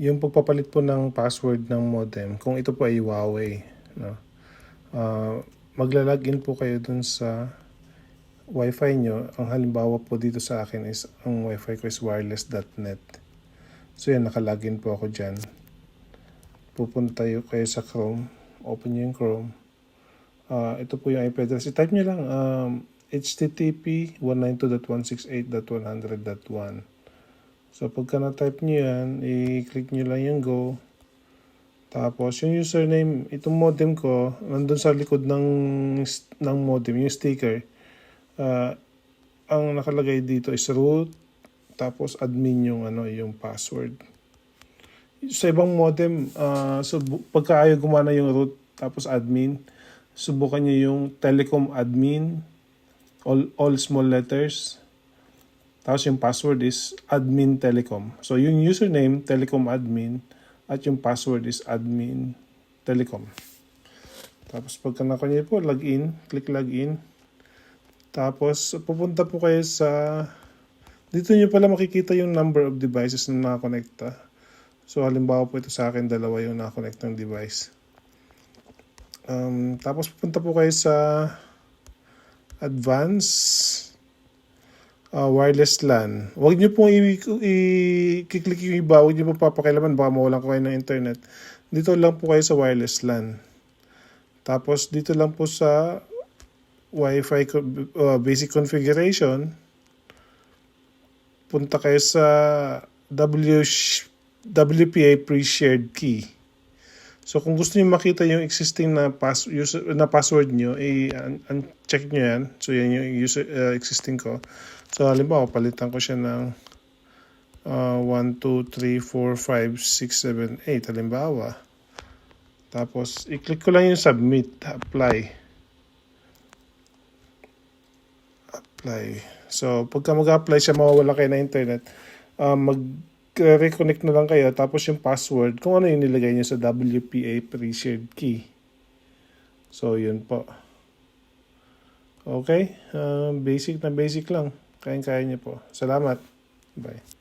yung pagpapalit po ng password ng modem, kung ito po ay Huawei, no? Magla-login po kayo dun sa Wi-Fi nyo. Ang halimbawa po dito sa akin is, ang Wi-Fi ko is wireless.net. So yan, nakalogin po ako dyan. Pupunta kayo sa Chrome. Open nyo yung Chrome. Ito po yung IP address. I-type nyo lang http 192.168.100.1. So pagka na-type nyo yan, i-click nyo lang yung go. Tapos yung username, itong modem ko, nandun sa likod ng modem, yung sticker. Ang nakalagay dito is root, tapos admin yung yung password. Sa ibang modem, so pagka ayaw gumana yung root tapos admin, subukan nyo yung telecom admin, all small letters. Tapos yung password is admin telecom. So yung username, telecom admin, at yung password is admin telecom. Tapos pagka nakuha po, login, click login. Tapos pupunta po kayo sa, dito nyo pala makikita yung number of devices na nakakonekta. So halimbawa po ito sa akin, dalawa yung nakakonekta ng device. Tapos pupunta po kayo sa advanced wireless LAN. Huwag niyo pong i-click yung iba, huwag niyo po papakilaman, baka mawalan ko kayo ng internet. Dito lang po kayo sa wireless LAN. Tapos dito lang po sa Wi-Fi basic configuration, punta kayo sa WPA pre-shared key. So kung gusto niyo makita yung existing na password niyo, check niyo yan. So yan yung existing ko. So halimbawa, palitan ko siya ng 1, 2, 3, 4, 5, 6, 7, 8 halimbawa. Tapos i-click ko lang yung submit, apply. So pagka mag-apply siya, mawawala kayo ng internet. Mag-reconnect na lang kayo, tapos yung password, kung ano yung nilagay niyo sa WPA pre-shared key. So yun po. Okay, basic na basic lang. Kaya niyo po. Salamat. Bye.